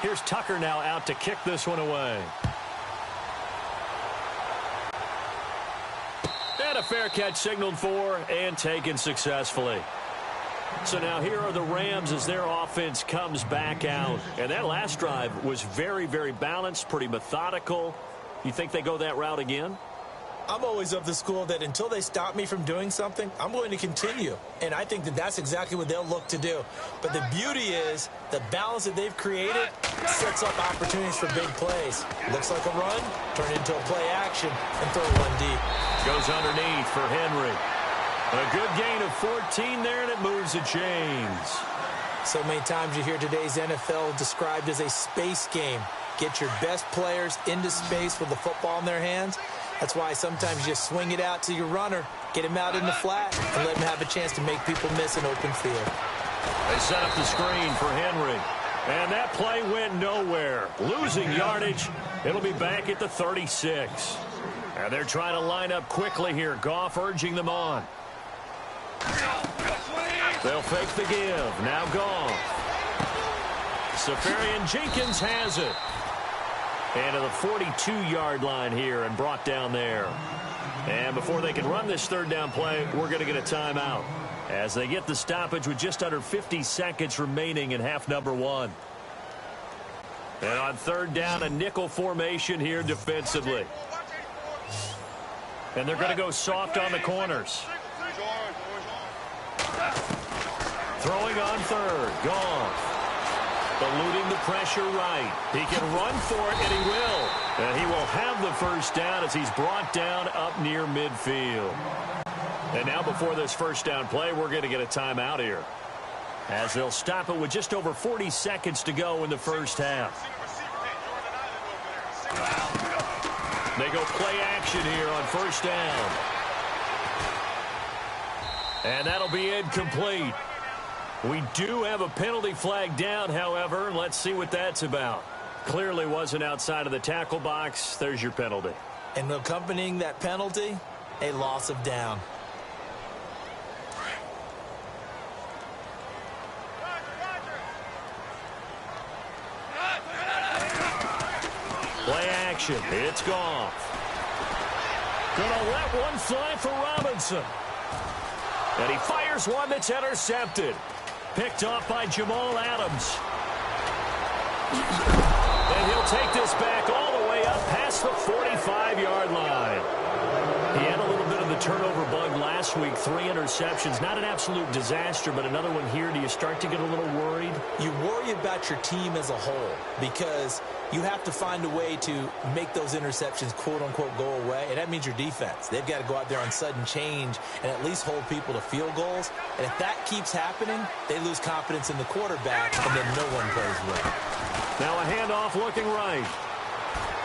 Here's Tucker now out to kick this one away. And a fair catch signaled for and taken successfully. So now here are the Rams as their offense comes back out. And that last drive was very, very balanced, pretty methodical. You think they go that route again? I'm always of the school that until they stop me from doing something, I'm going to continue. And I think that that's exactly what they'll look to do. But the beauty is the balance that they've created sets up opportunities for big plays. Looks like a run, turn it into a play action, and throw one deep. Goes underneath for Henry. A good gain of 14 there, and it moves the chains. So many times you hear today's NFL described as a space game. Get your best players into space with the football in their hands. That's why sometimes you just swing it out to your runner, get him out in the flat, and let him have a chance to make people miss an open field. They set up the screen for Henry. And that play went nowhere. Losing yardage. It'll be back at the 36. And they're trying to line up quickly here. Goff urging them on. They'll fake the give. Now Goff. Safarian Jenkins has it. And to the 42-yard line here and brought down there. And before they can run this third down play, we're going to get a timeout as they get the stoppage with just under 50 seconds remaining in half number one. And on third down, a nickel formation here defensively. And they're going to go soft on the corners. Throwing on third. Goff. Eluding the pressure right. He can run for it, and he will. And he will have the first down as he's brought down up near midfield. And now before this first down play, we're going to get a timeout here, as they'll stop it with just over 40 seconds to go in the first half. They go play action here on first down. And that'll be incomplete. We do have a penalty flag down, however. Let's see what that's about. Clearly wasn't outside of the tackle box. There's your penalty. And accompanying that penalty, a loss of down. Play action. It's Goff. Gonna let one fly for Robinson. And he fires one that's intercepted. Picked off by Jamal Adams. And he'll take this back all the way up past the 45-yard line. He had a little bit of the turnover bug last week. 3 interceptions. Not an absolute disaster, but another one here. Do you start to get a little worried? You worry about your team as a whole because you have to find a way to make those interceptions, quote-unquote, go away. And that means your defense. They've got to go out there on sudden change and at least hold people to field goals. And if that keeps happening, they lose confidence in the quarterback, and then no one plays well. Now a handoff looking right.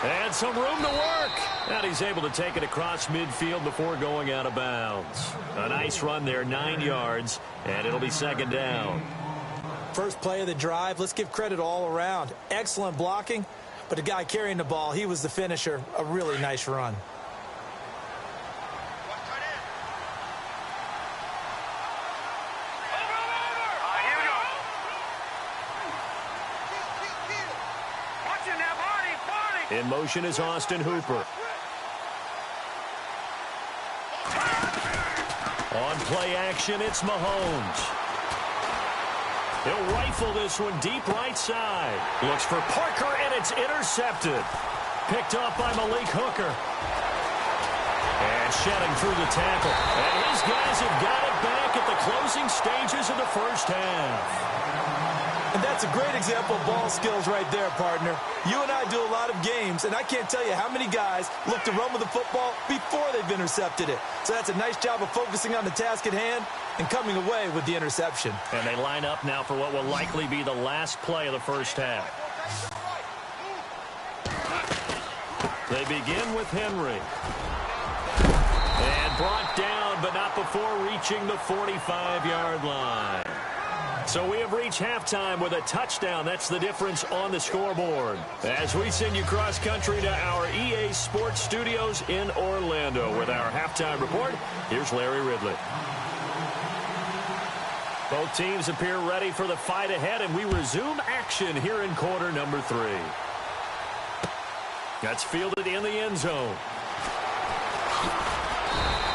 And some room to work. And he's able to take it across midfield before going out of bounds. A nice run there, 9 yards, and it'll be second down. First play of the drive, let's give credit all around. Excellent blocking, but the guy carrying the ball, he was the finisher. A really nice run. In motion is Austin Hooper. On play action, it's Mahomes. He'll rifle this one deep right side. Looks for Parker, and it's intercepted. Picked off by Malik Hooker. And shedding through the tackle. And his guys have got it back at the closing stages of the first half. And that's a great example of ball skills right there, partner. You and I do a lot of games, and I can't tell you how many guys look to run with the football before they've intercepted it. So that's a nice job of focusing on the task at hand and coming away with the interception. And they line up now for what will likely be the last play of the first half. They begin with Henry. And brought down, but not before reaching the 45-yard line. So we have reached halftime with a touchdown. That's the difference on the scoreboard. As we send you cross-country to our EA Sports Studios in Orlando with our halftime report, here's Larry Ridley. Both teams appear ready for the fight ahead, and we resume action here in quarter number 3. That's fielded in the end zone.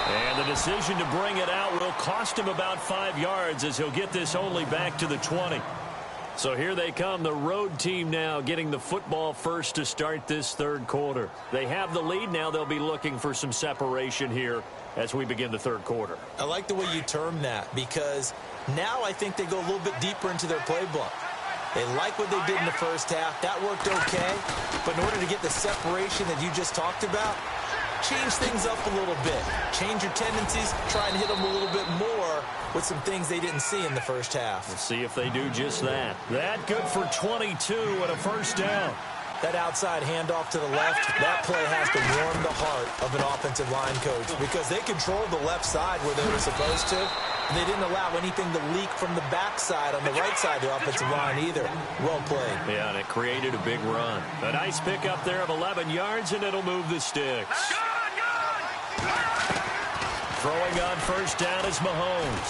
And the decision to bring it out will cost him about 5 yards as he'll get this only back to the 20. So here they come, the road team now getting the football first to start this third quarter. They have the lead. Now they'll be looking for some separation here as we begin the third quarter. I like the way you term that because now I think they go a little bit deeper into their playbook. They like what they did in the first half. That worked okay. But in order to get the separation that you just talked about, change things up a little bit. Change your tendencies. Try and hit them a little bit more with some things they didn't see in the first half. Let's see if they do just that. That good for 22 and a first down. That outside handoff to the left, that play has to warm the heart of an offensive line coach because they controlled the left side where they were supposed to. They didn't allow anything to leak from the backside on the right side of the offensive line either. Well played. Yeah, and it created a big run. A nice pickup there of 11 yards, and it'll move the sticks. Throwing on first down is Mahomes.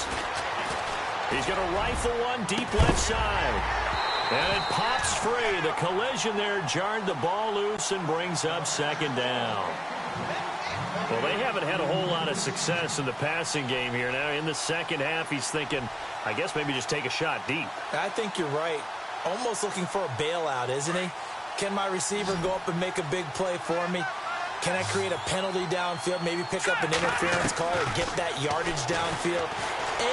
He's going to rifle one deep left side. And it pops free. The collision there jarred the ball loose and brings up second down. Well, they haven't had a whole lot of success in the passing game here. Now, in the second half, he's thinking, I guess maybe just take a shot deep. I think you're right. Almost looking for a bailout, isn't he? Can my receiver go up and make a big play for me? Can I create a penalty downfield, maybe pick up an interference call or get that yardage downfield?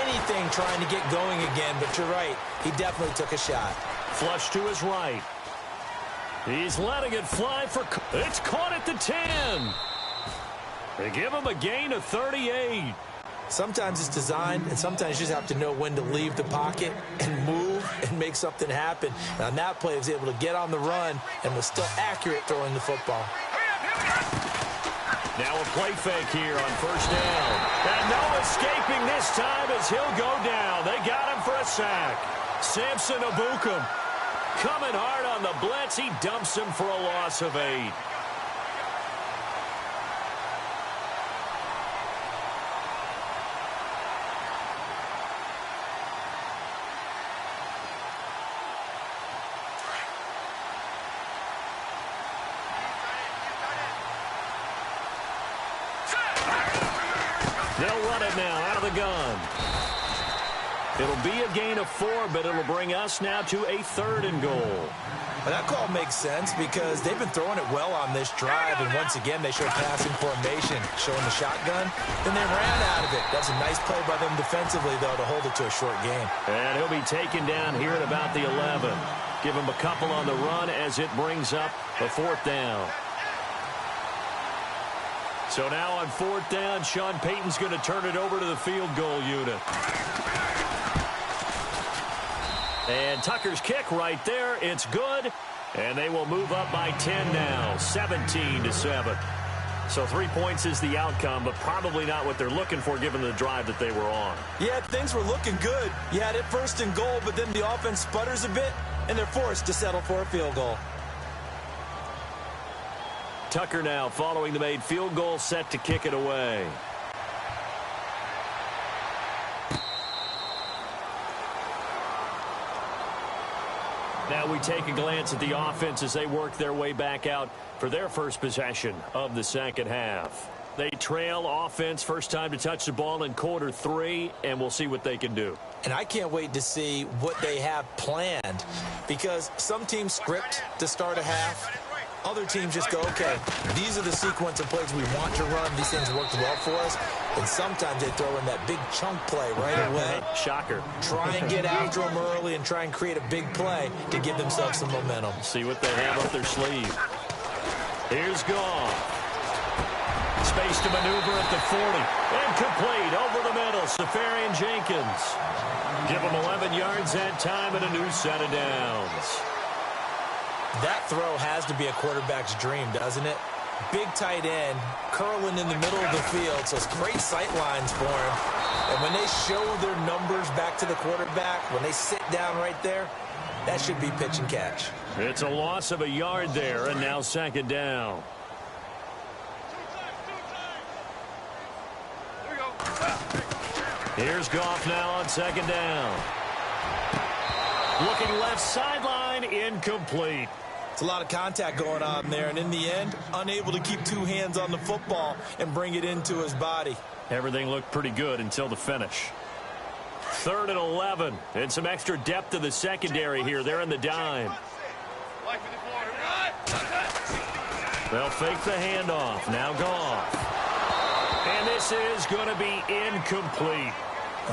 Anything trying to get going again, but you're right. He definitely took a shot. Flush to his right. He's letting it fly for... It's caught at the 10. They give him a gain of 38. Sometimes it's designed, and sometimes you just have to know when to leave the pocket and move and make something happen. And on that play, he was able to get on the run and was still accurate throwing the football. Now a play fake here on first down. And no escaping this time as he'll go down. They got him for a sack. Samson Abukum coming hard on the blitz. He dumps him for a loss of 8. They'll run it now out of the gun. It'll be a gain of 4, but it'll bring us now to a 3rd and goal. Well, that call makes sense because they've been throwing it well on this drive, and once again they showed passing formation, showing the shotgun. Then they ran out of it. That's a nice play by them defensively, though, to hold it to a short game. And he'll be taken down here at about the 11. Give him a couple on the run as it brings up a 4th down. So now on 4th down, Sean Payton's going to turn it over to the field goal unit. And Tucker's kick right there. It's good. And they will move up by 10 now, 17-7. So 3 points is the outcome, but probably not what they're looking for given the drive that they were on. Yeah, things were looking good. You had it 1st and goal, but then the offense sputters a bit, and they're forced to settle for a field goal. Tucker now following the made field goal, set to kick it away. Now we take a glance at the offense as they work their way back out for their first possession of the second half. They trail offense, first time to touch the ball in quarter 3, and we'll see what they can do. And I can't wait to see what they have planned because some teams script to start a half. Other teams just go, okay, these are the sequence of plays we want to run. These things worked well for us. And sometimes they throw in that big chunk play right away. Shocker. Try and get after them early and try and create a big play to give themselves some momentum. See what they have up their sleeve. Here's Goff. Space to maneuver at the 40. Incomplete over the middle. Safarian Jenkins. Give him 11 yards that time and a new set of downs. That throw has to be a quarterback's dream, doesn't it? Big tight end, curling in the middle of the field, so it's great sight lines for him. And when they show their numbers back to the quarterback, when they sit down right there, that should be pitch and catch. It's a loss of a yard there, and now second down. Here's Goff now on second down. Looking left sideline, incomplete. It's a lot of contact going on there, and in the end, unable to keep two hands on the football and bring it into his body. Everything looked pretty good until the finish. 3rd and 11, and some extra depth to the secondary here. They're in the dime. They'll fake the handoff. Now Goff. And this is going to be incomplete.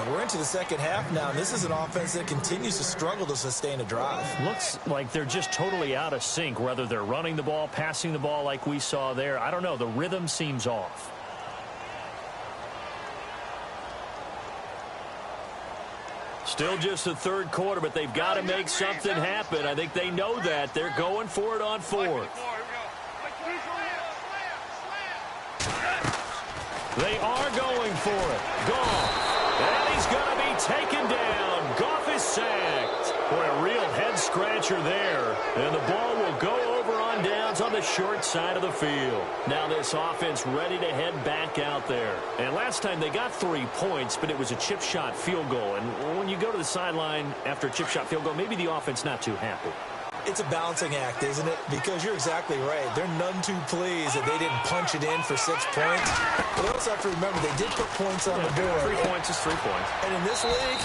We're into the second half now. This is an offense that continues to struggle to sustain a drive. Looks like they're just totally out of sync, whether they're running the ball, passing the ball like we saw there. I don't know. The rhythm seems off. Still just the 3rd quarter, but they've got to make something happen. I think they know that. They're going for it on 4th. They are going for it. Goff. And he's going to be taken down. Goff is sacked. Boy, a real head-scratcher there. And the ball will go over on downs on the short side of the field. Now this offense ready to head back out there. And last time they got 3 points, but it was a chip shot field goal. And when you go to the sideline after a chip shot field goal, maybe the offense not too happy. It's a balancing act, isn't it? Because you're exactly right. They're none too pleased that they didn't punch it in for 6 points. But they also have to remember they did put points on the board. 3 points is 3 points. And in this league,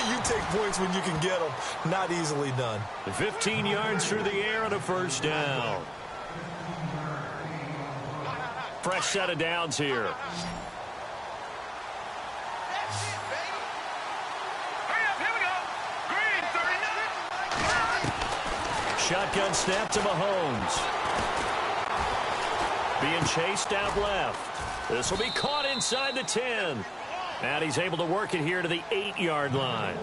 you take points when you can get them. Not easily done. 15 yards through the air and a first down. Fresh set of downs here. Shotgun snap to Mahomes. Being chased out left. This will be caught inside the 10. And he's able to work it here to the 8-yard line.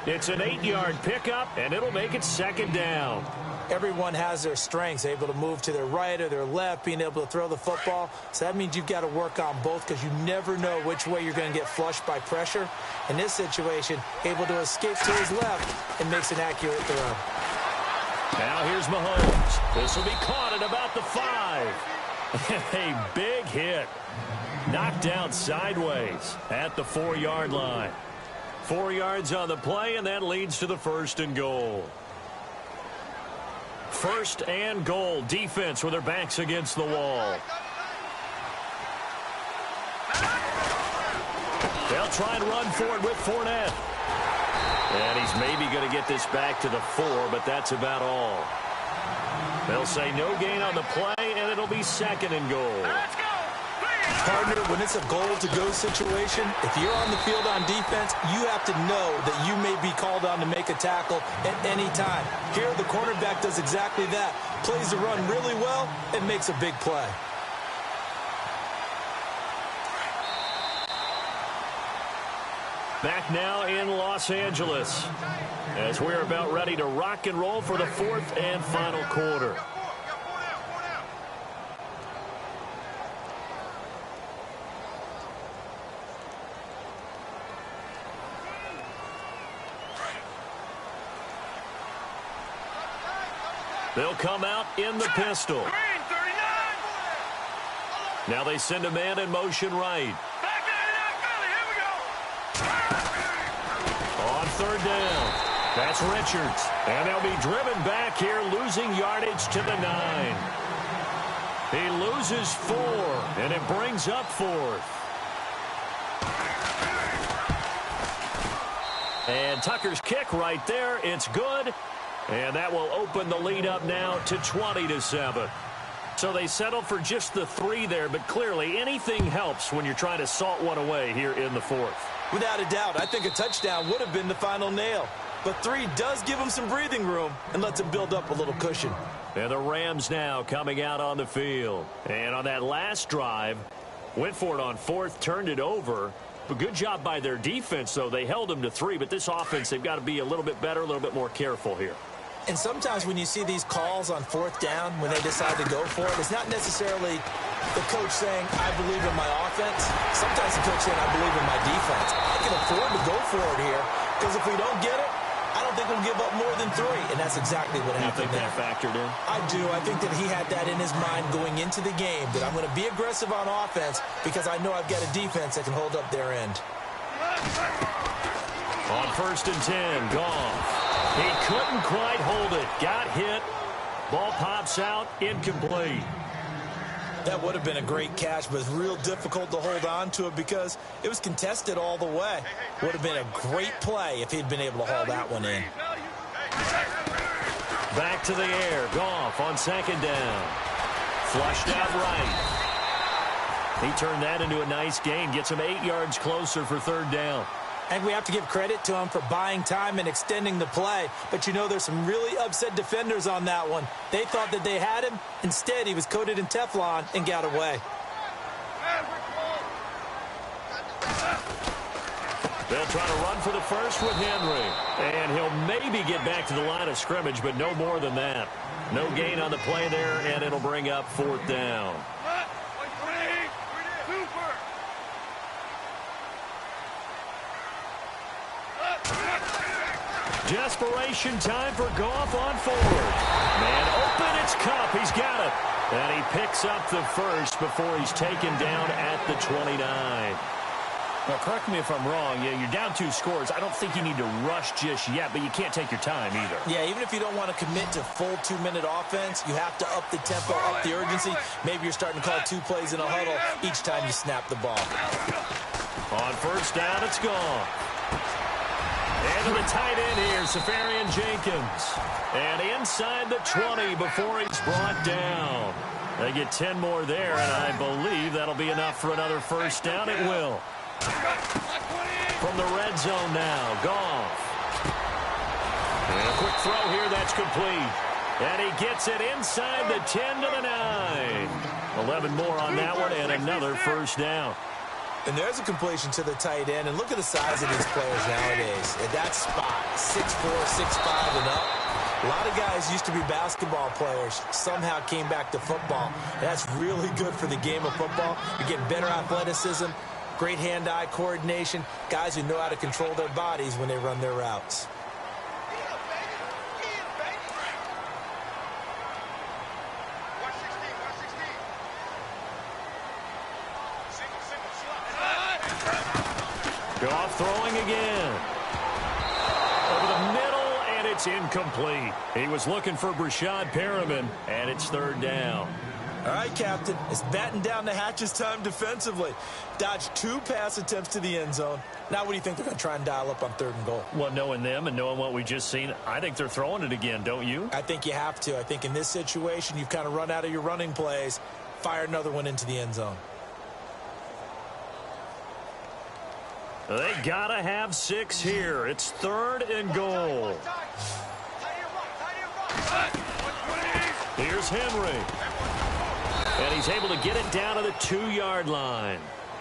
It's an 8-yard pickup, and it'll make it 2nd down. Everyone has their strengths, able to move to their right or their left, being able to throw the football. So that means you've got to work on both because you never know which way you're going to get flushed by pressure. In this situation, able to escape to his left and makes an accurate throw. Now here's Mahomes. This will be caught at about the 5. A big hit. Knocked down sideways at the 4-yard line. 4 yards on the play, and that leads to the 1st and goal. 1st and goal. Defense with their backs against the wall. They'll try and run for it with Fournette. And he's maybe going to get this back to the 4, but that's about all. They'll say no gain on the play, and it'll be 2nd and goal. Partner, when it's a goal-to-go situation, if you're on the field on defense, you have to know that you may be called on to make a tackle at any time. Here, the cornerback does exactly that. Plays the run really well and makes a big play. Back now in Los Angeles as we're about ready to rock and roll for the 4th and final quarter. They'll come out in the pistol. Now they send a man in motion right. On 3rd down, that's Richards. And they'll be driven back here, losing yardage to the 9. He loses 4, and it brings up 4th. And Tucker's kick right there. It's good. And that will open the lead up now to 20-7. So they settle for just the 3 there, but clearly anything helps when you're trying to salt one away here in the 4th. Without a doubt, I think a touchdown would have been the final nail. But 3 does give them some breathing room and lets them build up a little cushion. And the Rams now coming out on the field. And on that last drive, went for it on 4th, turned it over. But good job by their defense, though. They held them to 3, but this offense, they've got to be a little bit better, a little bit more careful here. And sometimes when you see these calls on 4th down, when they decide to go for it, it's not necessarily the coach saying, I believe in my offense. Sometimes the coach saying, I believe in my defense. I can afford to go for it here because if we don't get it, I don't think we'll give up more than 3. And that's exactly what happened there. You think that factored in? I do. I think that he had that in his mind going into the game, that I'm going to be aggressive on offense because I know I've got a defense that can hold up their end. On 1st and 10, Goff. He couldn't quite hold it. Got hit. Ball pops out, incomplete. That would have been a great catch, but it's real difficult to hold on to it because it was contested all the way. Would have been a great play if he'd been able to haul that one in. Back to the air. Goff on 2nd down. Flushed out right. He turned that into a nice gain. Gets him 8 yards closer for 3rd down. And we have to give credit to him for buying time and extending the play. But, you know, there's some really upset defenders on that one. They thought that they had him. Instead, he was coated in Teflon and got away. They'll try to run for the first with Henry. And he'll maybe get back to the line of scrimmage, but no more than that. No gain on the play there, and it'll bring up 4th down. Desperation time for Goff on 4th. Man open, it's Kupp. He's got it. And he picks up the first before he's taken down at the 29. Now, correct me if I'm wrong. Yeah, you're down 2 scores. I don't think you need to rush just yet, but you can't take your time either. Yeah, even if you don't want to commit to full 2-minute offense, you have to up the tempo, up the urgency. Maybe you're starting to call 2 plays in a huddle each time you snap the ball. On 1st down, it's gone. And to the tight end here, Safarian Jenkins. And inside the 20 before he's brought down. They get 10 more there, and I believe that'll be enough for another 1st down. It will. From the red zone now, Goff. And a quick throw here, that's complete. And he gets it inside the 10 to the 9. 11 more on that one, and another 1st down. And there's a completion to the tight end. And look at the size of these players nowadays. At that spot, 6'4", 6'5", and up. A lot of guys used to be basketball players, somehow came back to football. That's really good for the game of football. You're getting better athleticism, great hand-eye coordination, guys who know how to control their bodies when they run their routes. Goff throwing again. Over the middle, and it's incomplete. He was looking for Brashad Perriman, and it's 3rd down. All right, Captain, it's batten down the hatches time defensively. Dodged 2 pass attempts to the end zone. Now what do you think they're going to try and dial up on 3rd and goal? Well, knowing them and knowing what we just seen, I think they're throwing it again, don't you? I think you have to. I think in this situation, you've kind of run out of your running plays. Fire another one into the end zone. They got to have 6 here. It's 3rd and goal. Here's Henry. And he's able to get it down to the 2-yard line.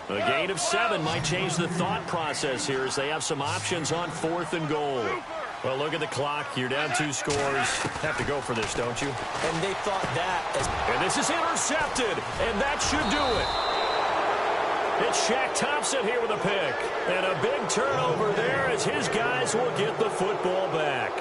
A gain of 7 might change the thought process here as they have some options on 4th and goal. Well, look at the clock. You're down 2 scores. Have to go for this, don't you? And they thought that as... And this is intercepted, and that should do it. It's Shaq Thompson here with a pick. And a big turnover there as his guys will get the football back.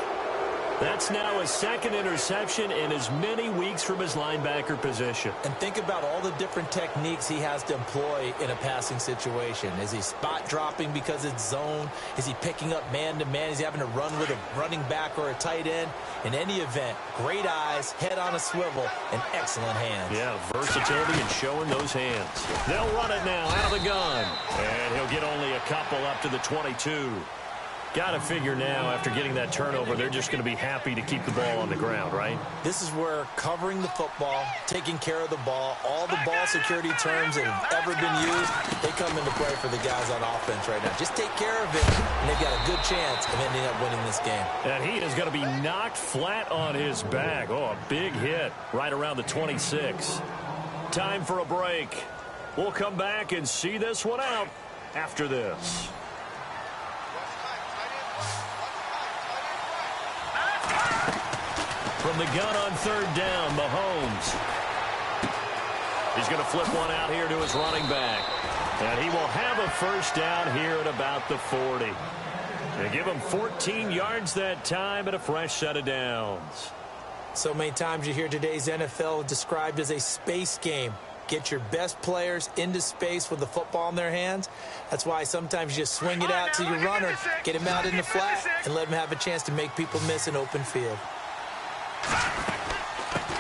That's now his 2nd interception in as many weeks from his linebacker position. And think about all the different techniques he has to employ in a passing situation. Is he spot dropping because it's zone? Is he picking up man-to-man? Is he having to run with a running back or a tight end? In any event, great eyes, head on a swivel, and excellent hands. Yeah, versatility and showing those hands. They'll run it now out of the gun. And he'll get only a couple up to the 22. Got to figure now, after getting that turnover, they're just going to be happy to keep the ball on the ground, right? This is where covering the football, taking care of the ball, all the ball security terms that have ever been used, they come into play for the guys on offense right now. Just take care of it, and they've got a good chance of ending up winning this game. And he is going to be knocked flat on his back. Oh, a big hit right around the 26. Time for a break. We'll come back and see this one out after this. From the gun on 3rd down, Mahomes. He's going to flip one out here to his running back. And he will have a 1st down here at about the 40. They give him 14 yards that time and a fresh set of downs. So many times you hear today's NFL described as a space game. Get your best players into space with the football in their hands. That's why sometimes you just swing it out to your runner, get him out in the flat, and let him have a chance to make people miss an open field.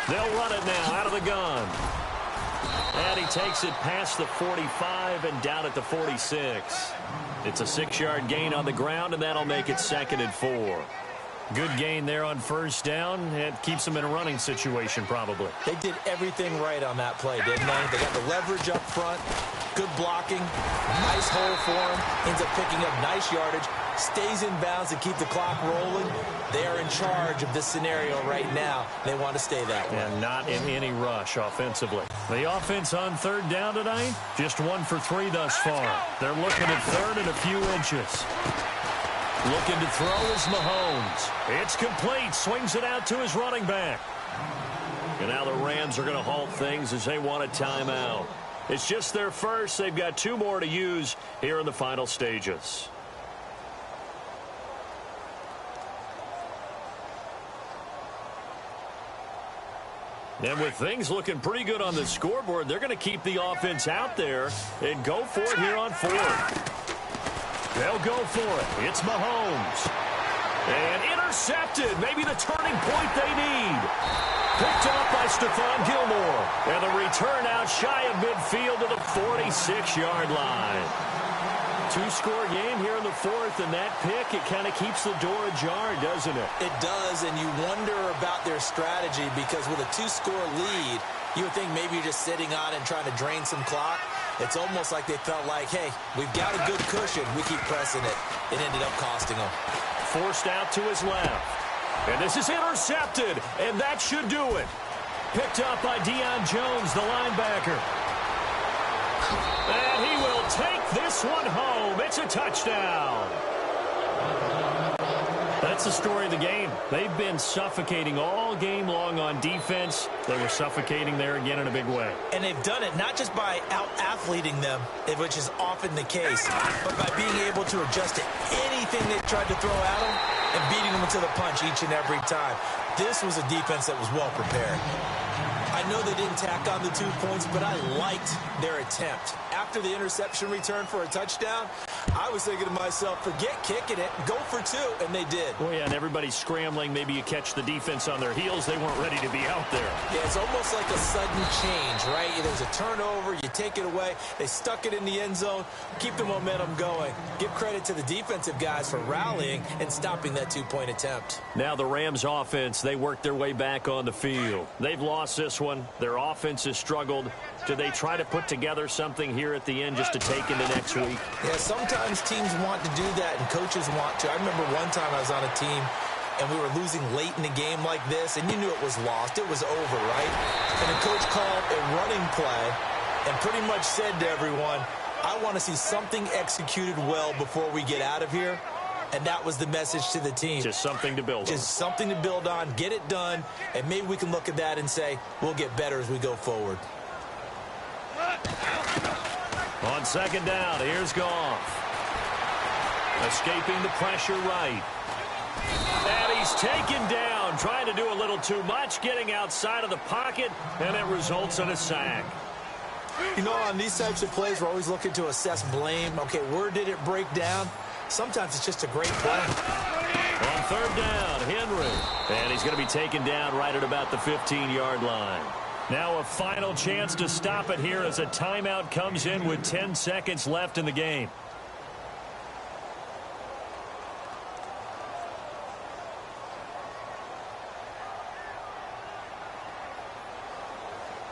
They'll run it now out of the gun. And he takes it past the 45 and down at the 46. It's a 6-yard gain on the ground, and that'll make it 2nd and 4. Good gain there on first down. It keeps them in a running situation, probably. They did everything right on that play, didn't they? They got the leverage up front, good blocking, nice hole for him, ends up picking up nice yardage, stays in bounds to keep the clock rolling. They are in charge of this scenario right now. They want to stay that way. And not in any rush offensively. The offense on 3rd down tonight, just 1 for 3 thus far. They're looking at 3rd and a few inches. Looking to throw is Mahomes. It's complete. Swings it out to his running back. And now the Rams are going to halt things as they want a timeout. It's just their first. They've got 2 more to use here in the final stages. And with things looking pretty good on the scoreboard, they're going to keep the offense out there and go for it here on 4th. They'll go for it. It's Mahomes. And intercepted. Maybe the turning point they need. Picked up by Stephon Gilmore. And the return out shy of midfield to the 46-yard line. 2-score game here in the 4th, and that pick, it kind of keeps the door ajar, doesn't it? It does, and you wonder about their strategy because with a 2-score lead, you would think maybe you're just sitting on it and trying to drain some clock. It's almost like they felt like, hey, we've got a good cushion. We keep pressing it. It ended up costing them. Forced out to his left. And this is intercepted, and that should do it. Picked up by Deion Jones, the linebacker. And he will take this one home. It's a touchdown. That's the story of the game. They've been suffocating all game long on defense. They were suffocating there again in a big way. And they've done it not just by out-athleting them, which is often the case, but by being able to adjust to anything they tried to throw at them and beating them to the punch each and every time. This was a defense that was well prepared. I know they didn't tack on the 2 points, but I liked their attempt. After the interception return for a touchdown, I was thinking to myself, forget kicking it, go for 2, and they did. Well, yeah, and everybody's scrambling. Maybe you catch the defense on their heels. They weren't ready to be out there. Yeah, it's almost like a sudden change, right? There's a turnover, you take it away. They stuck it in the end zone, keep the momentum going. Give credit to the defensive guys for rallying and stopping that 2-point attempt. Now the Rams offense, they worked their way back on the field. They've lost this one. Their offense has struggled. Do they try to put together something here at the end just to take into next week? Yeah, sometimes teams want to do that and coaches want to. I remember one time I was on a team and we were losing late in the game like this, and you knew it was lost. It was over, right? And the coach called a running play and pretty much said to everyone, I want to see something executed well before we get out of here. And that was the message to the team. Just something to build on. Just something to build on, get it done, and maybe we can look at that and say, we'll get better as we go forward. On 2nd down, here's Goff. Escaping the pressure right. And he's taken down, trying to do a little too much, getting outside of the pocket, and it results in a sack. You know, on these types of plays, we're always looking to assess blame. Okay, where did it break down? Sometimes it's just a great play. On 3rd down, Henry. And he's going to be taken down right at about the 15-yard line. Now a final chance to stop it here as a timeout comes in with 10 seconds left in the game.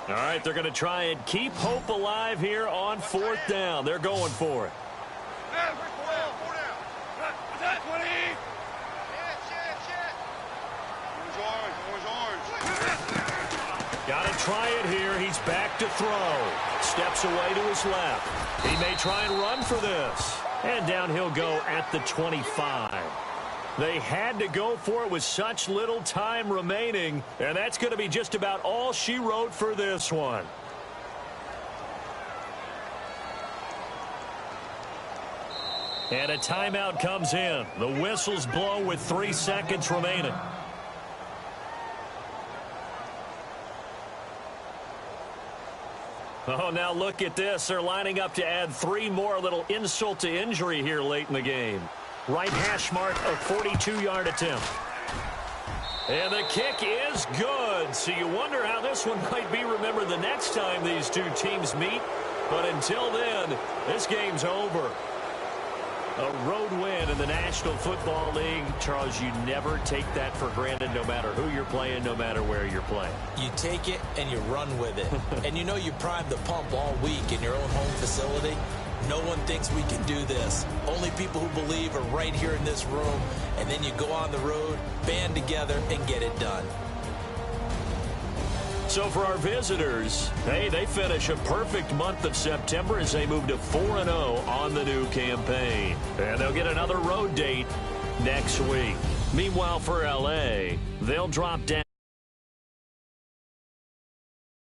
All right, they're going to try and keep hope alive here on 4th down. They're going for it. Got to try it here. He's back to throw. Steps away to his left. He may try and run for this. And down he'll go at the 25. They had to go for it with such little time remaining. And that's going to be just about all she wrote for this one. And a timeout comes in. The whistles blow with 3 seconds remaining. Oh, now look at this. They're lining up to add 3 more. A little insult to injury here late in the game. Right hash mark, a 42-yard attempt. And the kick is good. So you wonder how this one might be remembered the next time these two teams meet. But until then, this game's over. A road win in the National Football League. Charles, you never take that for granted no matter who you're playing, no matter where you're playing. You take it and you run with it. And you know you primed the pump all week in your own home facility. No one thinks we can do this. Only people who believe are right here in this room. And then you go on the road, band together, and get it done. So for our visitors, hey, they finish a perfect month of September as they move to 4-0 on the new campaign. And they'll get another road date next week. Meanwhile, for L.A., they'll drop down.